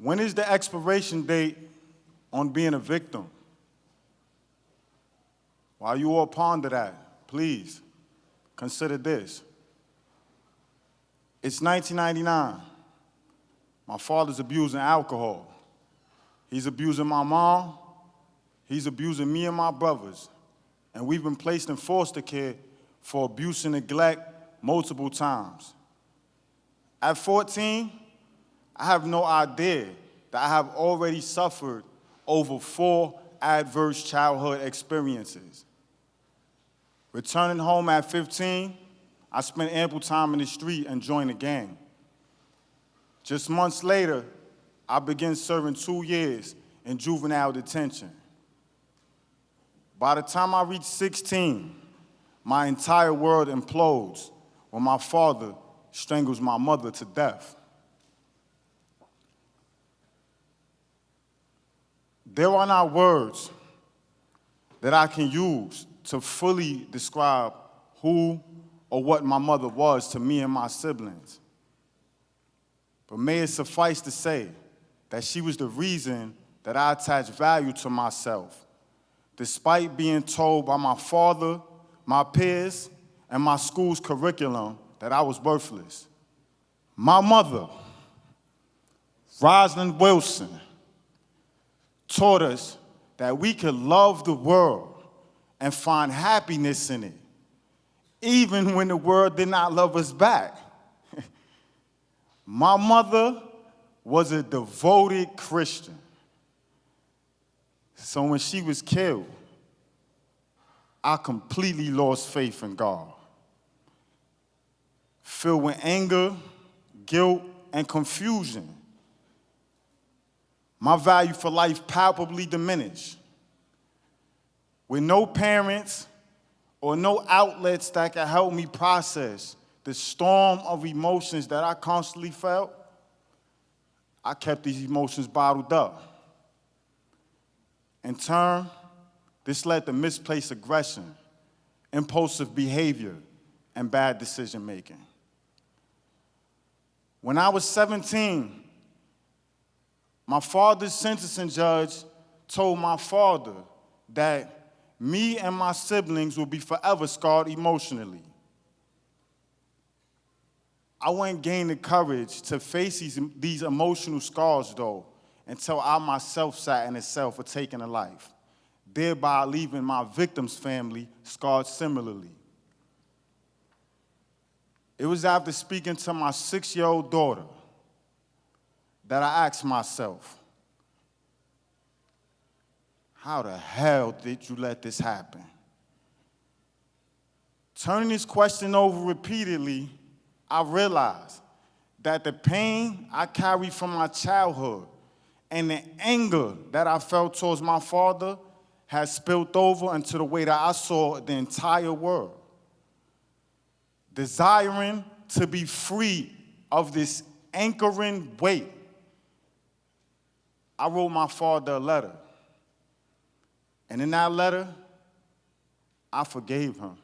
When is the expiration date on being a victim? While you all ponder that, please consider this. It's 1999. My father's abusing alcohol. He's abusing my mom. He's abusing me and my brothers. And we've been placed in foster care for abuse and neglect multiple times. At 14, I have no idea that I have already suffered over 4 adverse childhood experiences. Returning home at 15, I spent ample time in the street and joined a gang. Just months later, I began serving 2 years in juvenile detention. By the time I reached 16, my entire world implodes when my father strangles my mother to death. There are not words that I can use to fully describe who or what my mother was to me and my siblings. But may it suffice to say that she was the reason that I attached value to myself, despite being told by my father, my peers, and my school's curriculum that I was worthless. My mother, Rosalind Wilson, taught us that we could love the world and find happiness in it, even when the world did not love us back. My mother was a devoted Christian. So when she was killed, I completely lost faith in God. Filled with anger, guilt, and confusion, my value for life palpably diminished. With no parents or no outlets that could help me process the storm of emotions that I constantly felt, I kept these emotions bottled up. In turn, this led to misplaced aggression, impulsive behavior, and bad decision-making. When I was 17, my father's sentencing judge told my father that me and my siblings will be forever scarred emotionally. I wouldn't gain the courage to face these emotional scars, though, until I myself sat in a cell for taking a life, thereby leaving my victim's family scarred similarly. It was after speaking to my 6-year-old daughter that I asked myself, how the hell did you let this happen? Turning this question over repeatedly, I realized that the pain I carried from my childhood and the anger that I felt towards my father had spilled over into the way that I saw the entire world. Desiring to be free of this anchoring weight, I wrote my father a letter. And in that letter, I forgave him.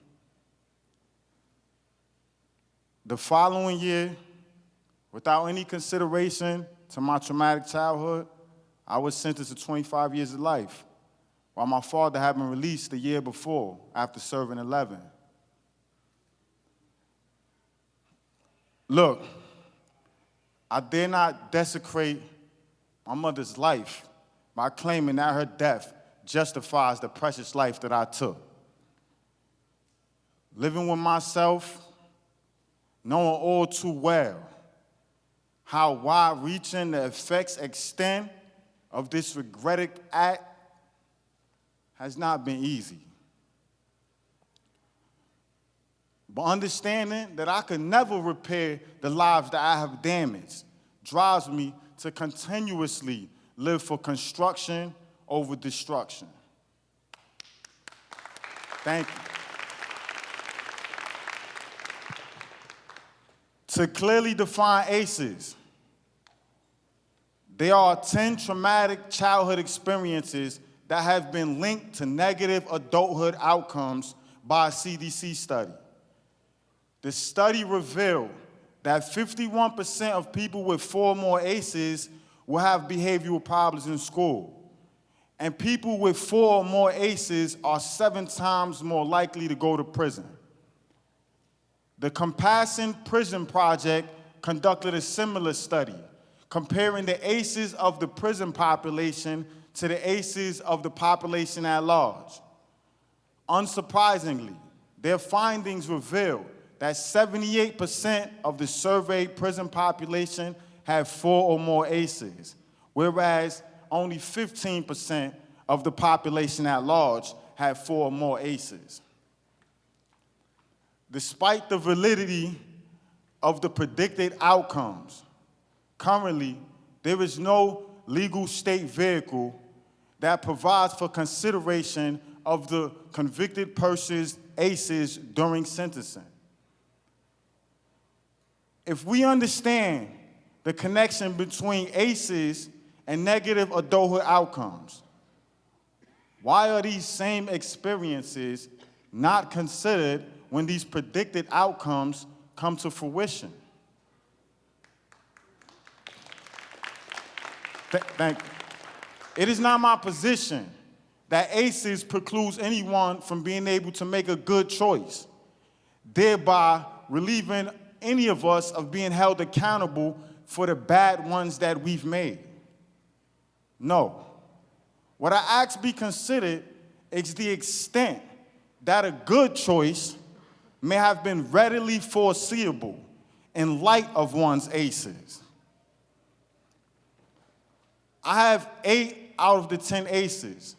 The following year, without any consideration to my traumatic childhood, I was sentenced to 25 years of life, while my father had been released the year before after serving 11. Look, I dare not desecrate my mother's life by claiming that her death justifies the precious life that I took. Living with myself, knowing all too well how wide-reaching the effects extent of this regretted act has not been easy. But understanding that I could never repair the lives that I have damaged drives me to continuously live for construction over destruction. Thank you. To clearly define ACEs, there are 10 traumatic childhood experiences that have been linked to negative adulthood outcomes by a CDC study. The study revealed that 51% of people with 4 or more ACEs will have behavioral problems in school. And people with 4 or more ACEs are 7 times more likely to go to prison. The Compassion Prison Project conducted a similar study, comparing the ACEs of the prison population to the ACEs of the population at large. Unsurprisingly, their findings revealed that 78% of the surveyed prison population had 4 or more ACEs, whereas only 15% of the population at large had 4 or more ACEs. Despite the validity of the predicted outcomes, currently, there is no legal state vehicle that provides for consideration of the convicted person's ACEs during sentencing. If we understand the connection between ACEs and negative adulthood outcomes, why are these same experiences not considered when these predicted outcomes come to fruition? Thank you. It is not my position that ACEs precludes anyone from being able to make a good choice, thereby relieving any of us of being held accountable for the bad ones that we've made. No. What I ask be considered is the extent that a good choice may have been readily foreseeable in light of one's ACEs. I have 8 out of the 10 ACEs.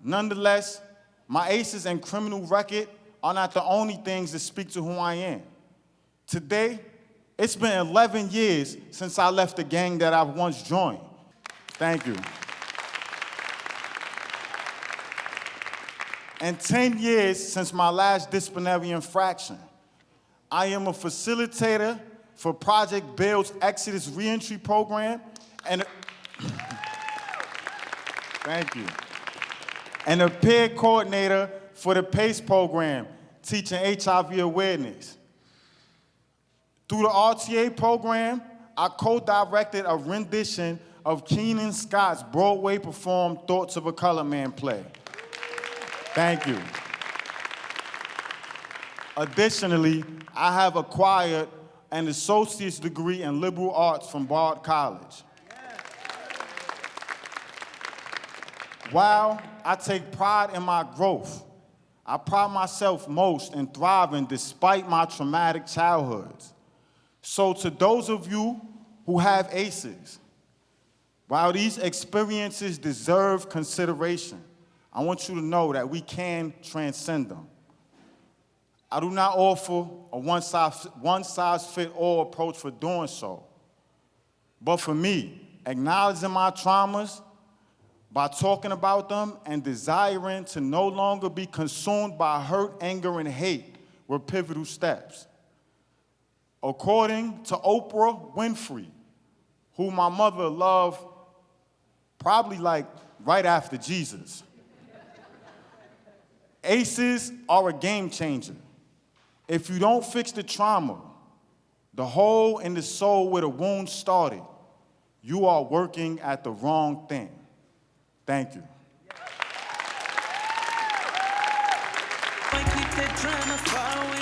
Nonetheless, my ACEs and criminal record are not the only things that speak to who I am. Today, it's been 11 years since I left the gang that I once joined. Thank you. And 10 years since my last disciplinary infraction. I am a facilitator for Project Bail's Exodus Reentry Program and thank you. And a peer coordinator for the PACE program, teaching HIV awareness. Through the RTA program, I co-directed a rendition of Keenan Scott's Broadway-performed Thoughts of a Colored Man play. Thank you. Additionally, I have acquired an associate's degree in liberal arts from Bard College. While I take pride in my growth, I pride myself most in thriving despite my traumatic childhoods. So to those of you who have ACEs, while these experiences deserve consideration, I want you to know that we can transcend them. I do not offer a one-size-fits-all approach for doing so. But for me, acknowledging my traumas by talking about them and desiring to no longer be consumed by hurt, anger, and hate were pivotal steps. According to Oprah Winfrey, who my mother loved probably like right after Jesus, ACEs are a game changer. If you don't fix the trauma, the hole in the soul where the wound started, you are working at the wrong thing. Thank you. I keep the drama far away.